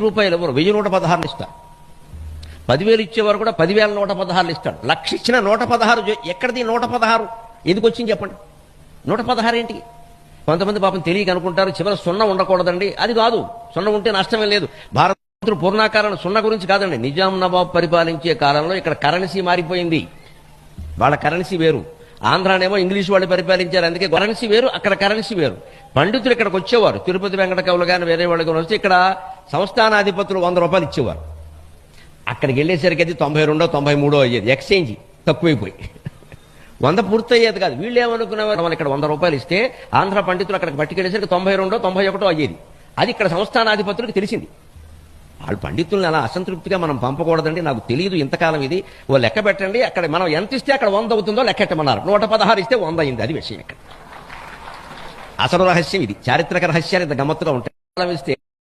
రూపాయలు ఎవరు 1,116 ఇస్తారు. 10,000 ఇచ్చేవారు కూడా 10,116 ఇస్తాడు. 1,00,000 ఇచ్చిన 116 ఎక్కడిది 116 ఎందుకు వచ్చింది చెప్పండి? 116 ఏంటి? కొంతమంది పాపం తెలియక అనుకుంటారు చివరి సున్నా ఉండకూడదండి. అది కాదు, సున్నా ఉంటే నష్టమే లేదు. భారత పూర్ణాకారం సున్నా గురించి కాదండి. నిజాం నవాబ్ పరిపాలించే కాలంలో ఇక్కడ కరెన్సీ మారిపోయింది. వాళ్ళ కరెన్సీ వేరు. ఆంధ్రానేమో ఇంగ్లీష్ వాళ్ళు పరిపాలించారు, అందుకే కరెన్సీ వేరు, అక్కడ కరెన్సీ వేరు. పండితులు ఇక్కడికి వచ్చేవారు, తిరుపతి వెంకట కవులు కానీ వేరే వాళ్ళు కానీ వస్తే ఇక్కడ సంస్థానాధిపతులు 100 రూపాయలు ఇచ్చేవారు. అక్కడికి వెళ్ళేసరికి అది 92, 93 అయ్యేది. ఎక్స్చేంజ్ తక్కువైపోయి 100 పూర్తయ్యేది కాదు. వీళ్ళు ఏమనుకునేవారు, మనం ఇక్కడ 100 రూపాయలు ఇస్తే ఆంధ్ర పండితులు అక్కడికి పట్టుకెళ్ళేసరికి 92, 91 అయ్యేది. అది ఇక్కడ సంస్థానాధిపతులకు తెలిసింది. వాళ్ళు పండితులను అలా అసంతృప్తిగా మనం పంపకూడదండి, నాకు తెలియదు ఇంతకాలం ఇది, ఓ లెక్క పెట్టండి, అక్కడ మనం ఎంత ఇస్తే అక్కడ 100 అవుతుందో లెక్కెట్టమన్నారు. 116 ఇస్తే 100 అయింది. అది విషయం ఇక్కడ. అసలు రహస్యం ఇది. చారిత్రక రహస్యాలు ఇంత గమ్మత్తుగా ఉంటాయి. ఇస్తే